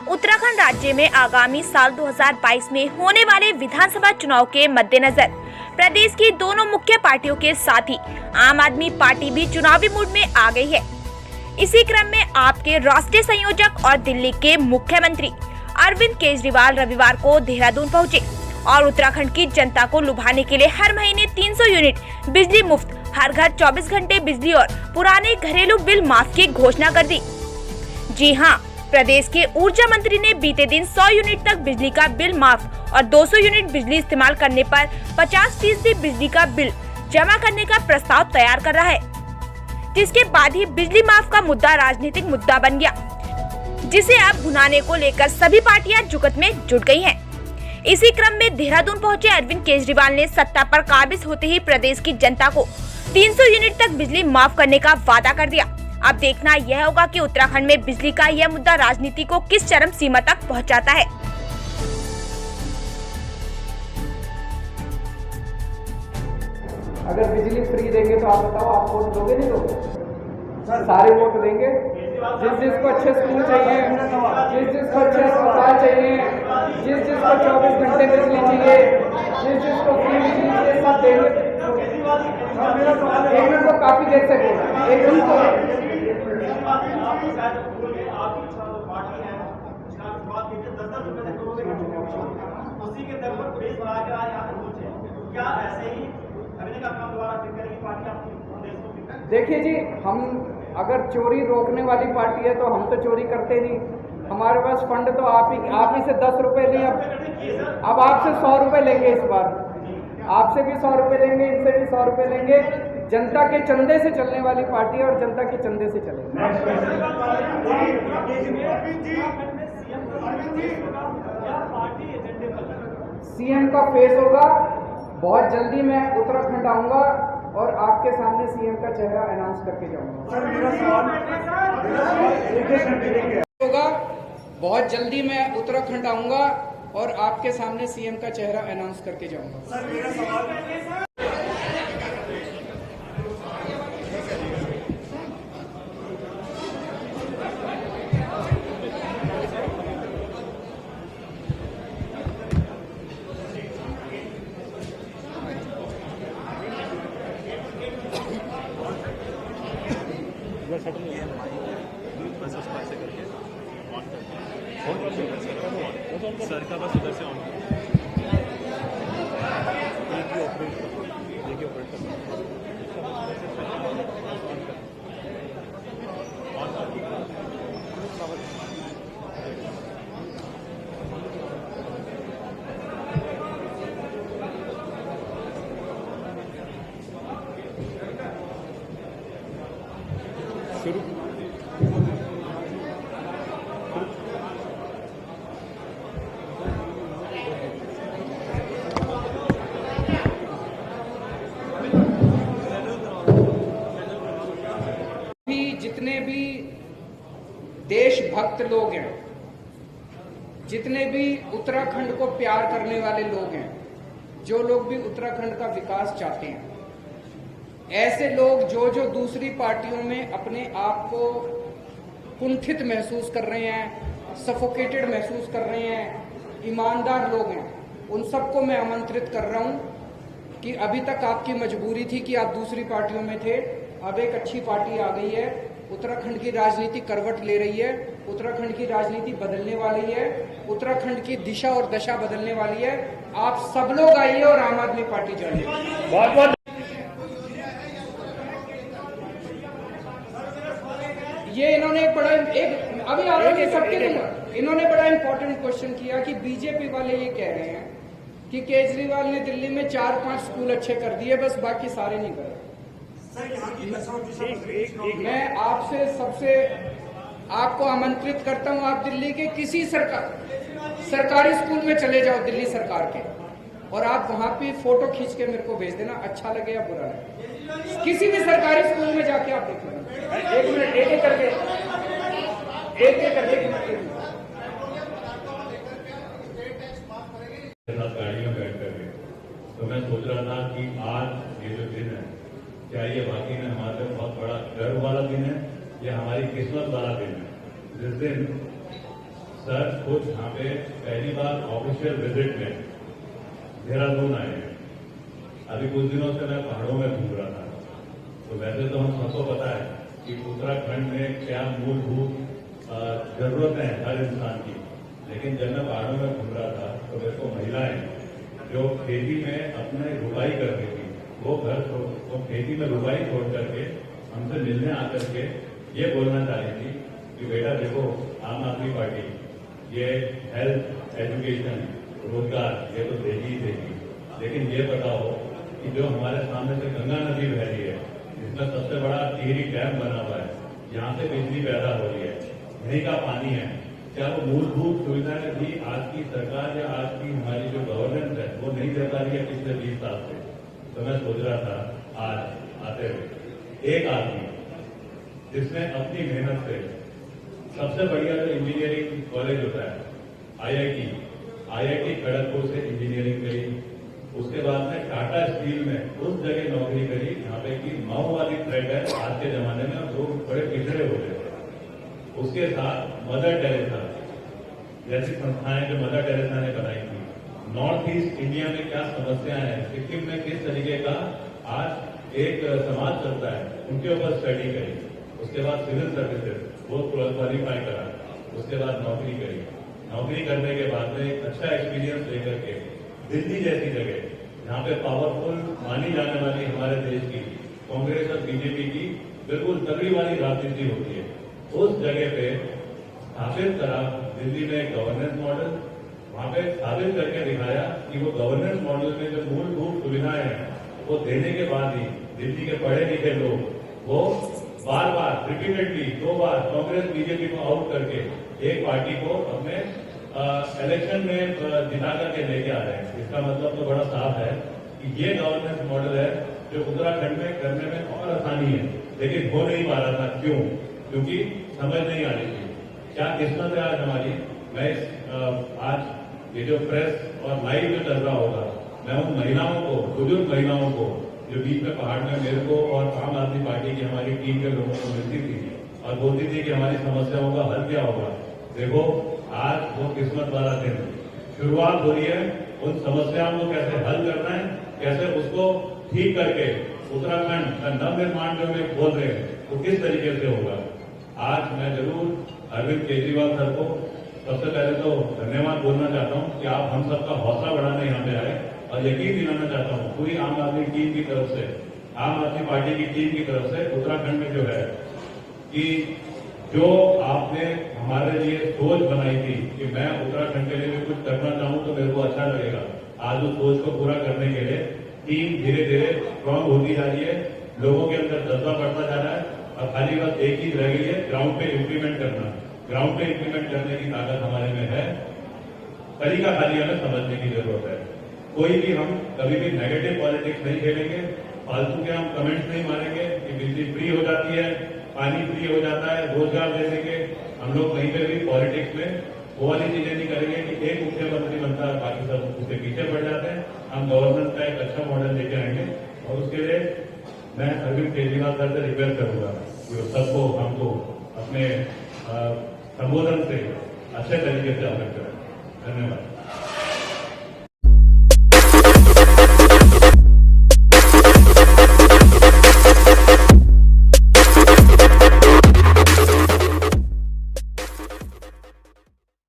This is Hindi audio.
उत्तराखंड राज्य में आगामी साल 2022 में होने वाले विधानसभा चुनाव के मद्देनजर प्रदेश की दोनों मुख्य पार्टियों के साथ ही आम आदमी पार्टी भी चुनावी मूड में आ गई है। इसी क्रम में आपके राष्ट्रीय संयोजक और दिल्ली के मुख्यमंत्री अरविंद केजरीवाल रविवार को देहरादून पहुंचे और उत्तराखंड की जनता को लुभाने के लिए हर महीने 300 यूनिट बिजली मुफ्त, हर घर 24 घंटे बिजली और पुराने घरेलू बिल माफ की घोषणा कर दी। जी हां, प्रदेश के ऊर्जा मंत्री ने बीते दिन 100 यूनिट तक बिजली का बिल माफ और 200 यूनिट बिजली इस्तेमाल करने पर 50% बिजली का बिल जमा करने का प्रस्ताव तैयार कर रहा है, जिसके बाद ही बिजली माफ का मुद्दा राजनीतिक मुद्दा बन गया, जिसे अब भुनाने को लेकर सभी पार्टियां जुगत में जुट गई हैं। इसी क्रम में देहरादून पहुंचे अरविंद केजरीवाल ने सत्ता पर काबिज होते ही प्रदेश की जनता को 300 यूनिट तक बिजली माफ करने का वादा कर दिया। अब देखना यह होगा कि उत्तराखंड में बिजली का यह मुद्दा राजनीति को किस चरम सीमा तक पहुंचाता है। अगर बिजली फ्री देंगे तो आप बताओ, आप वोट दोगे नहीं दोगे? सारे वोट देंगे। जिसको अच्छे स्कूल चाहिए, जिसको अच्छे अस्पताल चाहिए, जिसको 24 घंटे बिजली चाहिए, जिसको फ्री बिजली चाहिए, सब देंगे। एक मिनट को काफी देर से बोल रहा है, एक मिनट को देखिए जी, हम अगर चोरी रोकने वाली पार्टी है तो हम तो चोरी करते नहीं। हमारे पास फंड तो आप ही से 10 रुपए लिए, अब आपसे 100 रुपए लेंगे। इस बार आपसे भी 100 रुपए लेंगे, इनसे भी 100 रुपए लेंगे। जनता के चंदे से चलने वाली पार्टी है और जनता के चंदे से चलेगी। सीएम का फेस होगा। बहुत जल्दी मैं उत्तराखंड आऊंगा और आपके सामने सीएम का चेहरा अनाउंस करके जाऊंगा। होगा बहुत जल्दी मैं उत्तराखंड आऊंगा और आपके सामने सीएम का चेहरा अनाउंस करके जाऊंगा। सर का बस उधर से ऑन देखिए शुरू जितने भी देशभक्त लोग हैं, जितने भी उत्तराखंड को प्यार करने वाले लोग हैं, जो लोग भी उत्तराखंड का विकास चाहते हैं, ऐसे लोग जो दूसरी पार्टियों में अपने आप को कुंठित महसूस कर रहे हैं, सफोकेटेड महसूस कर रहे हैं, ईमानदार लोग हैं, उन सबको मैं आमंत्रित कर रहा हूं कि अभी तक आपकी मजबूरी थी कि आप दूसरी पार्टियों में थे, अब एक अच्छी पार्टी आ गई है। उत्तराखंड की राजनीति करवट ले रही है, उत्तराखंड की राजनीति बदलने वाली है, उत्तराखंड की दिशा और दशा बदलने वाली है। आप सब लोग आइए और आम आदमी पार्टी जाइए। बहुत बहुत ये इन्होंने इन्होंने बड़ा इंपॉर्टेंट क्वेश्चन किया कि बीजेपी वाले ये कह रहे हैं कि केजरीवाल ने दिल्ली में 4-5 स्कूल अच्छे कर दिए, बस बाकी सारे नहीं कर। मैं आपसे सबसे आपको आमंत्रित करता हूं, आप दिल्ली के किसी सरकारी स्कूल में चले जाओ, दिल्ली सरकार के, और आप वहां पे फोटो खींच के मेरे को भेज देना, अच्छा लगे या बुरा लगे। किसी भी सरकारी स्कूल में जाके आप देख लेना। एक मिनट, एक करके गाड़ी में बैठ करके तो मैं सोच रहा था कि आज ये जो दिन है, क्या ये वाकई में हमारे बहुत बड़ा गर्व वाला दिन है या हमारी किस्मत वाला दिन है, जिस दिन सर खुद यहाँ पे पहली बार ऑफिशियल विजिट में देहरादून आए हैं। अभी कुछ दिनों से मैं पहाड़ों में घूम रहा था, तो वैसे तो हम सबको पता है कि उत्तराखंड में क्या मूलभूत जरूरतें हैं हर इंसान की, लेकिन जब मैं पहाड़ों में घूम रहा था तो मेरे को महिलाएं जो खेती में अपने रुपाई कर रही थी, वो खेती में रुपाई छोड़ करके हमसे मिलने आकर के ये बोलना चाह रही थी कि बेटा देखो, आम आदमी पार्टी ये हेल्थ, एजुकेशन, रोजगार ये तो देगी ही देगी, लेकिन ये बताओ कि जो हमारे सामने से गंगा नदी बह रही है, जिसमें सबसे बड़ा टिहरी डैम बना हुआ है, यहाँ से बिजली पैदा हो रही है, यहीं का पानी है, क्या वो मूलभूत सुविधाएं भी आज की सरकार या आज की हमारी जो गवर्नेंस है वो नहीं दे पा रही है पिछले 20 साल से? तो मैं सोच रहा था आज आते हुए एक आदमी जिसने अपनी मेहनत से सबसे बढ़िया जो इंजीनियरिंग कॉलेज होता है आईआईटी खड़गपुर से इंजीनियरिंग करी, उसके बाद में टाटा स्टील में उस जगह नौकरी करी जहां पे कि माओवादी थ्रेट है आज के जमाने में, और लोग बड़े पिछड़े हो गए। उसके साथ मदर टेरेसा जैसी संस्थाएं जो मदर टेरेसा ने बनाई थी, नॉर्थ ईस्ट इंडिया में क्या समस्याएं हैं, सिक्किम में किस तरीके का आज एक समाज चलता है, उनके ऊपर स्टडी करी। उसके बाद सिविल सर्विसेज वो क्वालिफाई करा, उसके बाद नौकरी करी। नौकरी करने के बाद में एक अच्छा एक्सपीरियंस लेकर के दिल्ली जैसी जगह जहां पे पावरफुल मानी जाने वाली हमारे देश की कांग्रेस और बीजेपी की बिल्कुल तगड़ी वाली राजनीति होती है, उस जगह पे स्थापित करा दिल्ली में गवर्नेंस मॉडल। वहां पे साबित करके दिखाया कि वो गवर्नेंस मॉडल में जो मूलभूत सुविधाएं हैं वो देने के बाद ही दिल्ली के पढ़े लिखे लोग वो बार बार रिपीटेडली 2 बार कांग्रेस बीजेपी को आउट करके एक पार्टी को अपने इलेक्शन में जिता करके लेके आ रहे हैं। इसका मतलब तो बड़ा साफ है कि ये गवर्नेंस मॉडल है जो उत्तराखंड में करने में और आसानी है, लेकिन हो नहीं पा रहा था। क्यों? क्योंकि समझ नहीं आ रही थी। क्या किस्मत है आज हमारी। मैं आज ये जो प्रेस और लाइव जो चल रहा होगा, मैं उन महिलाओं को, बुजुर्ग महिलाओं को जो बीच में पहाड़ में मेरे को और आम आदमी पार्टी की हमारी टीम के लोगों को मिलती थी और बोलती थी कि हमारी समस्याओं का हल क्या होगा, देखो आज वो किस्मत वाला दिन शुरुआत हो रही है। उन समस्याओं को कैसे हल करना है, कैसे उसको ठीक करके उत्तराखंड का नवनिर्माण जो में बोल रहे हैं वो किस तरीके से होगा। आज मैं जरूर अरविंद केजरीवाल सर को सबसे पहले तो धन्यवाद बोलना चाहता हूं कि आप हम सबका हौसला बढ़ाने यहाँ पे आए, और यकीन दिलाना चाहता हूं पूरी आम आदमी टीम की तरफ से, आम आदमी पार्टी की टीम की तरफ से उत्तराखंड में जो है कि जो आपने हमारे लिए सोच बनाई थी कि मैं उत्तराखंड के लिए भी कुछ करना चाहूं तो मेरे को अच्छा लगेगा, आज उस सोच को पूरा करने के लिए टीम धीरे धीरे स्ट्रांग होती जा रही है, लोगों के अंदर जज्बा बढ़ता जा रहा है, और खाली बस एक चीज रह गई है, ग्राउंड पे इम्प्लीमेंट करना। ग्राउंड पे इम्प्लीमेंट करने की ताकत हमारे में है, तरीका खाली हमें समझने की जरूरत है। कोई भी हम कभी भी नेगेटिव पॉलिटिक्स नहीं खेलेंगे, फालतू के हम कमेंट्स नहीं मारेंगे कि बिजली फ्री हो जाती है, पानी फ्री हो जाता है, रोजगार दे देंगे। हम लोग कहीं पे भी पॉलिटिक्स में वो वाली चीजें नहीं करेंगे कि एक मुख्यमंत्री बनता है बाकी सब उसके पीछे पड़ जाते हैं। हम गवर्नेंस का एक अच्छा मॉडल लेके आएंगे, और उसके लिए मैं अरविंद केजरीवाल सर से रिक्वेस्ट करूंगा कि सबको हमको अपने संबोधन से अच्छे तरीके से अवगत करें। धन्यवाद।